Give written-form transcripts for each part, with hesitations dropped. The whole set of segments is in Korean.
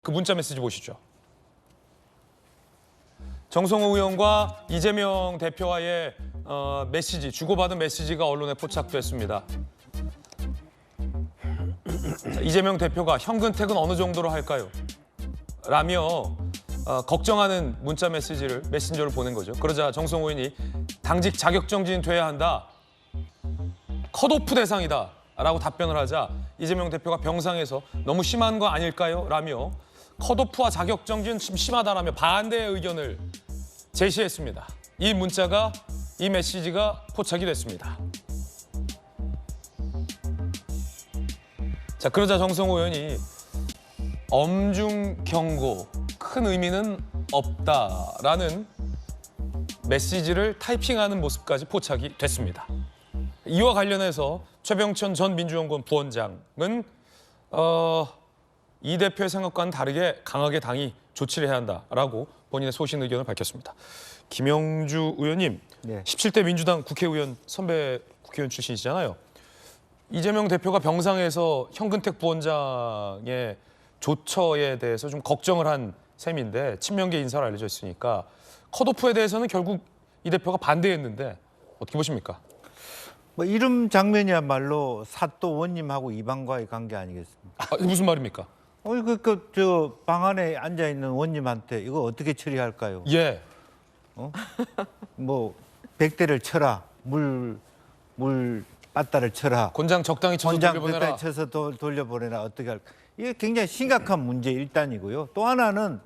그 문자 메시지 보시죠. 정성호 의원과 이재명 대표와의 메시지, 주고받은 메시지가 언론에 포착됐습니다. 자, 이재명 대표가 현근택은 어느 정도로 할까요? 라며 걱정하는 문자 메시지를 메신저를 보낸 거죠. 그러자 정성호 의원이 당직 자격정지는 돼야 한다. 컷오프 대상이다. 라고 답변을 하자 이재명 대표가 병상에서 너무 심한 거 아닐까요? 라며 컷오프와 자격정지는 좀 심하다라며 반대의 의견을 제시했습니다. 이 문자가, 이 메시지가 포착이 됐습니다. 자, 그러자 정성호 의원이 엄중 경고, 큰 의미는 없다라는 메시지를 타이핑하는 모습까지 포착이 됐습니다. 이와 관련해서 최병천 전 민주연구원 부원장은 이 대표의 생각과는 다르게 강하게 당이 조치를 해야 한다라고 본인의 소신 의견을 밝혔습니다. 김영주 의원님, 네. 17대 민주당 국회의원, 선배 국회의원 출신이시잖아요. 이재명 대표가 병상에서 현근택 부원장의 조처에 대해서 좀 걱정을 한 셈인데 친명계 인사로 알려져 있으니까 컷오프에 대해서는 결국 이 대표가 반대했는데 어떻게 보십니까? 뭐 이름 장면이야말로 사또 원님하고 이방과의 관계 아니겠습니까? 무슨 말입니까? 저 방 안에 앉아 있는 원님한테 이거 어떻게 처리할까요? 예. 뭐 백대를 쳐라, 물 빠따를 쳐라, 곤장 적당히 쳐서 곤장 돌려보내라. 적당히 쳐서 돌려보내라 어떻게 할까? 이게 굉장히 심각한 문제 일단이고요. 또 하나는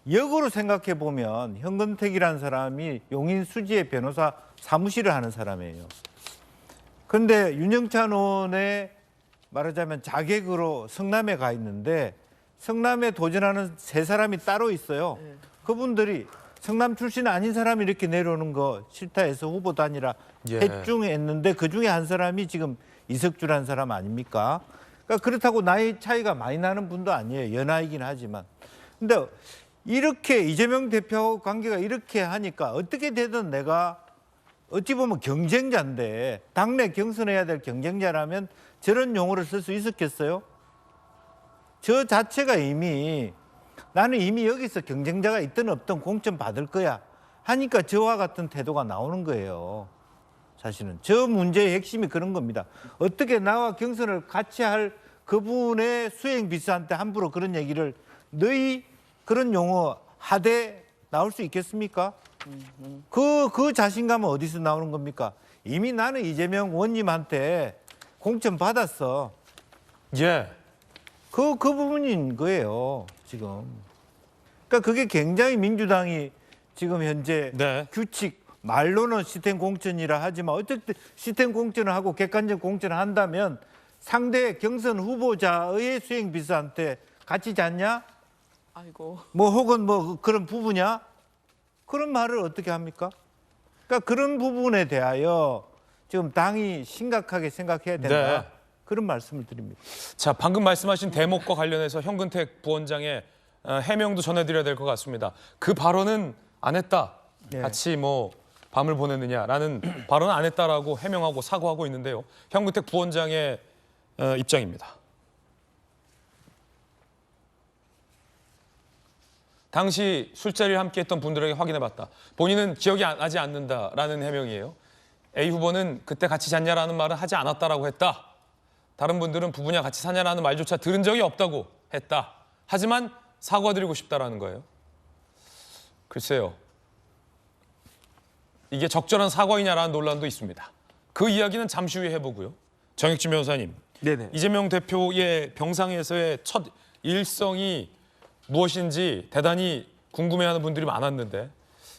역으로 생각해 보면 현근택이라는 사람이 용인 수지의 변호사 사무실을 하는 사람이에요. 그런데 윤영찬 의원의 말하자면 자객으로 성남에 가 있는데 성남에 도전하는 세 사람이 따로 있어요. 그분들이 성남 출신 아닌 사람이 이렇게 내려오는 거 싫다 해서 후보 단일화 해중했는데 그중에 한 사람이 지금 이석주라는 사람 아닙니까? 그러니까 그렇다고 나이 차이가 많이 나는 분도 아니에요. 연하이긴 하지만. 근데 이렇게 이재명 대표하고 관계가 이렇게 하니까 어떻게 되든 내가 어찌 보면 경쟁자인데 당내 경선해야 될 경쟁자라면 저런 용어를 쓸 수 있었겠어요? 저 자체가 나는 이미 여기서 경쟁자가 있든 없든 공천 받을 거야 하니까 저와 같은 태도가 나오는 거예요. 사실은 저 문제의 핵심이 그런 겁니다. 어떻게 나와 경선을 같이 할 그분의 수행 비서한테 함부로 그런 얘기를 너희 그런 용어 하되 나올 수 있겠습니까? 그 자신감은 어디서 나오는 겁니까? 이미 나는 이재명 원님한테 공천 받았어. 예. 그 부분인 거예요, 지금. 그러니까 그게 굉장히 민주당이 지금 현재 네. 규칙, 말로는 시스템 공천이라 하지만 어쨌든 시스템 공천을 하고 객관적 공천을 한다면 상대 경선 후보자의 수행 비서한테 같이 잤냐? 아이고. 뭐 혹은 뭐 그런 부부냐? 그런 말을 어떻게 합니까? 그러니까 그런 부분에 대하여 지금 당이 심각하게 생각해야 된다. 네. 그런 말씀을 드립니다. 자, 방금 말씀하신 대목과 관련해서 현근택 부원장의 해명도 전해드려야 될 것 같습니다. 그 발언은 안 했다. 네. 같이 뭐 밤을 보냈느냐라는 발언은 안 했다라고 해명하고 사과하고 있는데요. 현근택 부원장의 입장입니다. 당시 술자리를 함께했던 분들에게 확인해봤다. 본인은 기억이 나지 않는다라는 해명이에요. A 후보는 그때 같이 잤냐라는 말은 하지 않았다라고 했다. 다른 분들은 부부냐 같이 사냐라는 말조차 들은 적이 없다고 했다. 하지만 사과드리고 싶다라는 거예요. 글쎄요. 이게 적절한 사과이냐라는 논란도 있습니다. 그 이야기는 잠시 후에 해보고요. 정혁진 변호사님. 네네. 이재명 대표의 병상에서의 첫 일성이 무엇인지 대단히 궁금해하는 분들이 많았는데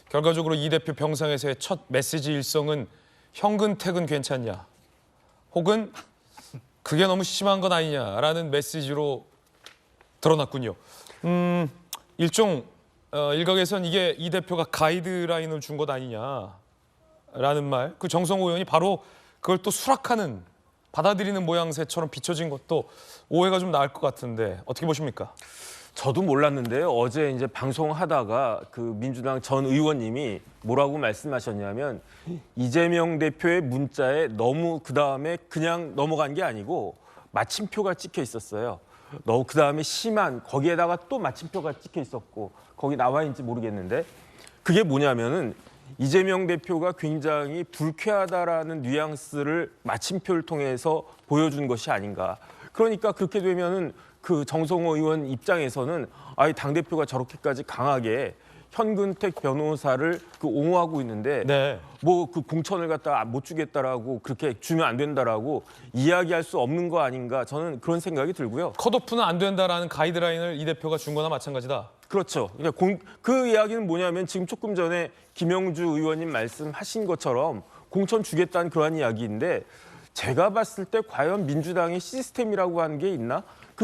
결과적으로 이 대표 병상에서의 첫 메시지 일성은 현근택은 괜찮냐 혹은 그게 너무 심한 건 아니냐라는 메시지로 드러났군요. 일종 일각에선 이게 이 대표가 가이드라인을 준 것 아니냐라는 말, 그 정성호 의원이 바로 그걸 또 수락하는 받아들이는 모양새처럼 비춰진 것도 오해가 좀 나을 것 같은데 어떻게 보십니까? 저도 몰랐는데요. 어제 이제 방송하다가 그 민주당 전 의원님이 뭐라고 말씀하셨냐면 이재명 대표의 문자에 너무 그다음에 그냥 넘어간 게 아니고 마침표가 찍혀 있었어요. 그다음에 심한 거기에다가 또 마침표가 찍혀 있었고 거기 나와 있는지 모르겠는데 그게 뭐냐면은 이재명 대표가 굉장히 불쾌하다라는 뉘앙스를 마침표를 통해서 보여준 것이 아닌가. 그러니까 그렇게 되면은 그 정성호 의원 입장에서는 아이 당대표가 저렇게까지 강하게 현근택 변호사를 옹호하고 있는데 네. 뭐 그 공천을 갖다 못 주겠다라고 그렇게 주면 안 된다라고 이야기할 수 없는 거 아닌가 저는 그런 생각이 들고요. 컷오프는 안 된다라는 가이드라인을 이 대표가 준 거나 마찬가지다. 그렇죠. 그러니까 그 이야기는 뭐냐면 지금 조금 전에 김영주 의원님 말씀하신 것처럼 공천 주겠다는 그러한 이야기인데 제가 봤을 때 과연 민주당의 시스템이라고 하는 게 있나?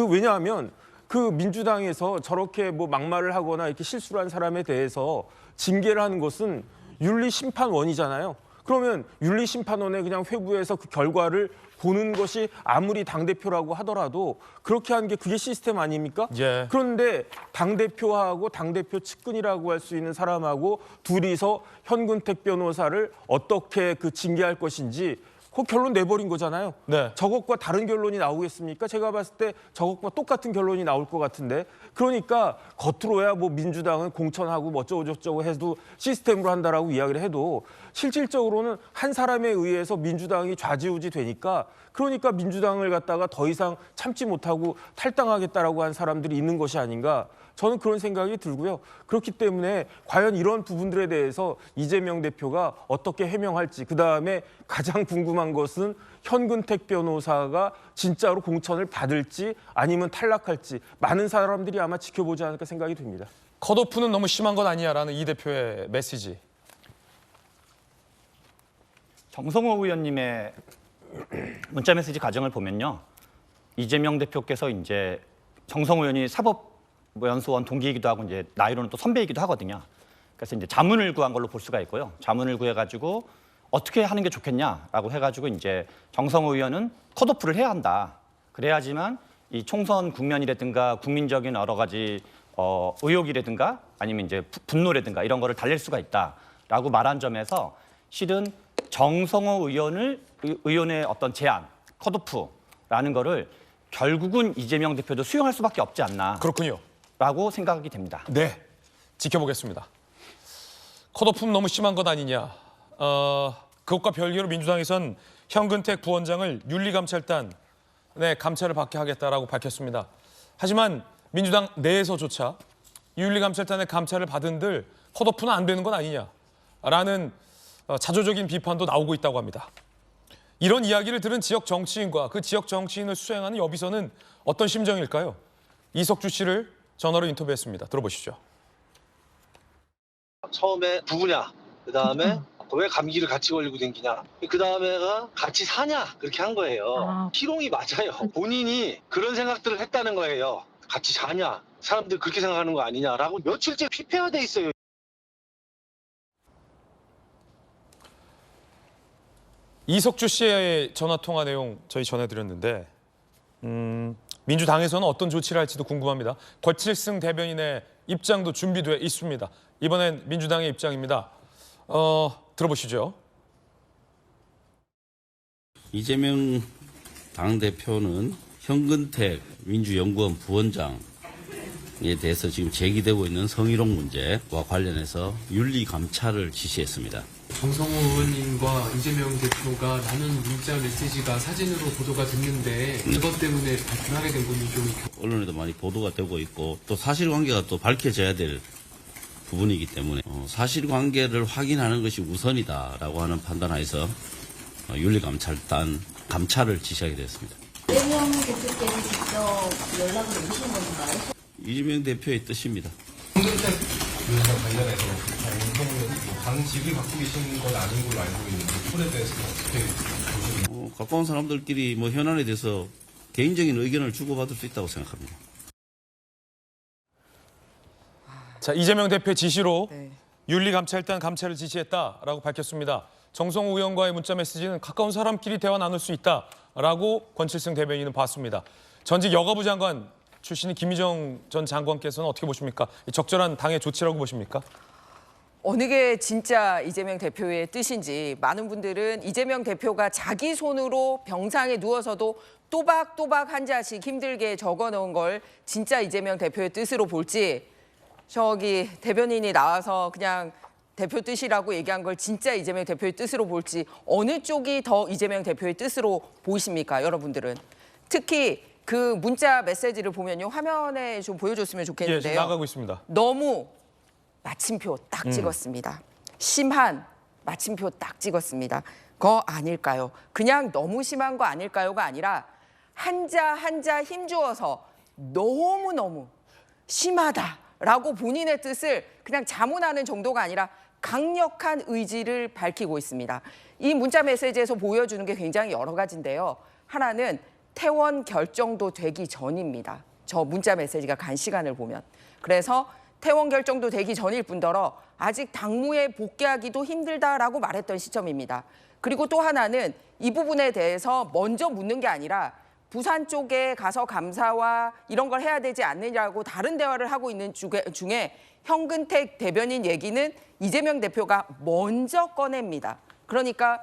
왜냐하면 그 민주당에서 저렇게 뭐 막말을 하거나 이렇게 실수를 한 사람에 대해서 징계를 하는 것은 윤리심판원이잖아요. 그러면 윤리심판원에 그냥 회부해서 그 결과를 보는 것이 아무리 당대표라고 하더라도 그렇게 하는 게 그게 시스템 아닙니까? 예. 그런데 당대표하고 당대표 측근이라고 할 수 있는 사람하고 둘이서 현근택 변호사를 어떻게 징계할 것인지 그 결론 내버린 거잖아요. 네. 저것과 다른 결론이 나오겠습니까? 제가 봤을 때 저것과 똑같은 결론이 나올 것 같은데 그러니까 겉으로야 뭐 민주당은 공천하고 뭐 어쩌고저쩌고 해도 시스템으로 한다라고 이야기를 해도 실질적으로는 한 사람에 의해서 민주당이 좌지우지 되니까 그러니까 민주당을 갖다가 더 이상 참지 못하고 탈당하겠다라고 한 사람들이 있는 것이 아닌가 저는 그런 생각이 들고요. 그렇기 때문에 과연 이런 부분들에 대해서 이재명 대표가 어떻게 해명할지 그다음에 가장 궁금한 것은 현근택 변호사가 진짜로 공천을 받을지 아니면 탈락할지 많은 사람들이 아마 지켜보지 않을까 생각이 듭니다. 컷오프는 너무 심한 것 아니야라는 이 대표의 메시지. 정성호 의원님의 문자 메시지 과정을 보면요. 이재명 대표께서 이제 정성호 의원이 사법연수원 동기이기도 하고 이제 나이로는 또 선배이기도 하거든요. 그래서 이제 자문을 구한 걸로 볼 수가 있고요. 자문을 구해가지고 어떻게 하는 게 좋겠냐라고 해가지고 이제 정성호 의원은 컷오프를 해야 한다. 그래야지만 이 총선 국면이라든가 국민적인 여러 가지 의혹이라든가 아니면 이제 분노라든가 이런 거를 달랠 수가 있다라고 말한 점에서 실은 정성호 의원의 어떤 제안, 컷오프라는 거를 결국은 이재명 대표도 수용할 수밖에 없지 않나. 그렇군요. 라고 생각이 됩니다. 네, 지켜보겠습니다. 컷오프는 너무 심한 것 아니냐. 그것과 별개로 민주당에선 현근택 부원장을 윤리감찰단의 감찰을 받게 하겠다라고 밝혔습니다. 하지만 민주당 내에서조차 윤리감찰단의 감찰을 받은들 컷오프는 안 되는 건 아니냐라는 자조적인 비판도 나오고 있다고 합니다. 이런 이야기를 들은 지역 정치인과 그 지역 정치인을 수행하는 여비서는 어떤 심정일까요? 이석주 씨를 전화로 인터뷰했습니다. 들어보시죠. 처음에 누구냐, 그 다음에 왜 감기를 같이 걸리고 댕기냐, 그 다음에가 같이 사냐 그렇게 한 거예요. 희롱이 맞아요. 본인이 그런 생각들을 했다는 거예요. 같이 자냐, 사람들 그렇게 생각하는 거 아니냐라고 며칠째 피폐화돼 있어요. 이석주 씨의 전화 통화 내용 저희 전해드렸는데 민주당에서는 어떤 조치를 할지도 궁금합니다. 권칠승 대변인의 입장도 준비되어 있습니다. 이번엔 민주당의 입장입니다. 들어보시죠. 이재명 당대표는 현근택 민주연구원 부원장에 대해서 지금 제기되고 있는 성희롱 문제와 관련해서 윤리감찰을 지시했습니다. 정성호 의원님과 이재명 대표가 나눈 문자 메시지가 사진으로 보도가 됐는데 그것 때문에 발표하게 된 건지 좀 언론에도 많이 보도가 되고 있고 또 사실관계가 또 밝혀져야 될 부분이기 때문에 사실관계를 확인하는 것이 우선이다라고 하는 판단하에서 윤리감찰단 감찰을 지시하게 되었습니다. 이재명 대표께서 직접 연락을 오신 건가요? 이재명 대표의 뜻입니다. 현근택 위원장 관련해서 당 지위 갖고 계신 건 아닌 걸로 알고 있는데 폰에 대해서는 어떻게 보십니까? 가까운 사람들끼리 현안에 대해서 개인적인 의견을 주고받을 수 있다고 생각합니다. 자, 이재명 대표의 지시로 윤리감찰단 감찰을 지시했다라고 밝혔습니다. 정성호 의원과의 문자 메시지는 가까운 사람끼리 대화 나눌 수 있다라고 권칠승 대변인은 봤습니다. 전직 여가부 장관 출신인 김희정 전 장관께서는 어떻게 보십니까? 적절한 당의 조치라고 보십니까? 어느 게 진짜 이재명 대표의 뜻인지 많은 분들은 이재명 대표가 자기 손으로 병상에 누워서도 또박또박 한 자씩 힘들게 적어놓은 걸 진짜 이재명 대표의 뜻으로 볼지 저기 대변인이 나와서 그냥 대표 뜻이라고 얘기한 걸 진짜 이재명 대표의 뜻으로 볼지 어느 쪽이 더 이재명 대표의 뜻으로 보이십니까, 여러분들은? 특히 그 문자 메시지를 보면요. 화면에 좀 보여줬으면 예, 좋겠는데요. 지금 나가고 있습니다. 너무 마침표 딱 찍었습니다. 심한 마침표 딱 찍었습니다. 거 아닐까요? 그냥 너무 심한 거 아닐까요가 아니라 한자 한자 힘주어서 너무너무 심하다라고 본인의 뜻을 그냥 자문하는 정도가 아니라 강력한 의지를 밝히고 있습니다. 이 문자 메시지에서 보여주는 게 굉장히 여러 가지인데요. 하나는 퇴원 결정도 되기 전입니다. 저 문자 메시지가 간 시간을 보면. 그래서 퇴원 결정도 되기 전일 뿐더러 아직 당무에 복귀하기도 힘들다라고 말했던 시점입니다. 그리고 또 하나는 이 부분에 대해서 먼저 묻는 게 아니라 부산 쪽에 가서 감사와 이런 걸 해야 되지 않느냐고 다른 대화를 하고 있는 중에 현근택 대변인 얘기는 이재명 대표가 먼저 꺼냅니다. 그러니까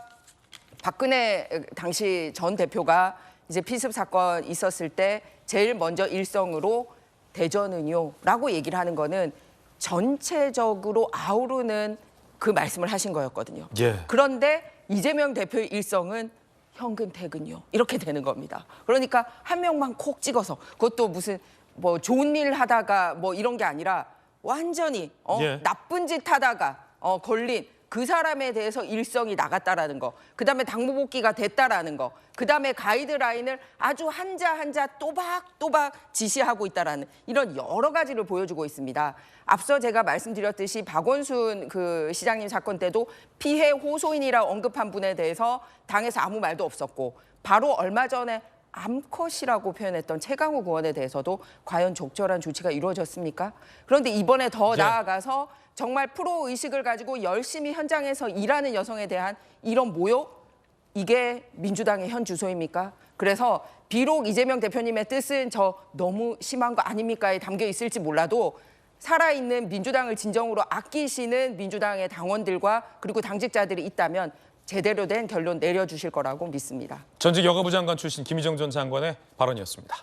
박근혜 당시 전 대표가 이제 피습 사건 있었을 때 제일 먼저 일성으로 대전은요 라고 얘기를 하는 거는 전체적으로 아우르는 그 말씀을 하신 거였거든요. 예. 그런데 이재명 대표의 일성은 현근택은요 이렇게 되는 겁니다. 그러니까 한 명만 콕 찍어서 그것도 무슨 뭐 좋은 일 하다가 뭐 이런 게 아니라 완전히 예. 나쁜 짓 하다가 걸린 그 사람에 대해서 일성이 나갔다라는 거, 그다음에 당무복귀가 됐다라는 거, 그다음에 가이드라인을 아주 한자 한자 또박또박 지시하고 있다라는 이런 여러 가지를 보여주고 있습니다. 앞서 제가 말씀드렸듯이 박원순 그 시장님 사건 때도 피해 호소인이라 언급한 분에 대해서 당에서 아무 말도 없었고 바로 얼마 전에 암컷이라고 표현했던 최강욱 의원에 대해서도 과연 적절한 조치가 이루어졌습니까? 그런데 이번에 더 나아가서 정말 프로 의식을 가지고 열심히 현장에서 일하는 여성에 대한 이런 모욕, 이게 민주당의 현 주소입니까? 그래서 비록 이재명 대표님의 뜻은 저 너무 심한 거 아닙니까에 담겨 있을지 몰라도 살아있는 민주당을 진정으로 아끼시는 민주당의 당원들과 그리고 당직자들이 있다면 제대로 된 결론 내려주실 거라고 믿습니다. 전직 여가부 장관 출신 김희정 전 장관의 발언이었습니다.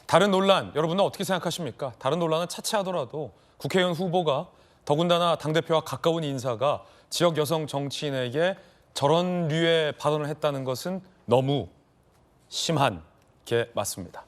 다른 논란, 여러분은 어떻게 생각하십니까? 다른 논란은 차치하더라도 국회의원 후보가 더군다나 당대표와 가까운 인사가 지역 여성 정치인에게 저런 류의 발언을 했다는 것은 너무 심한 게 맞습니다.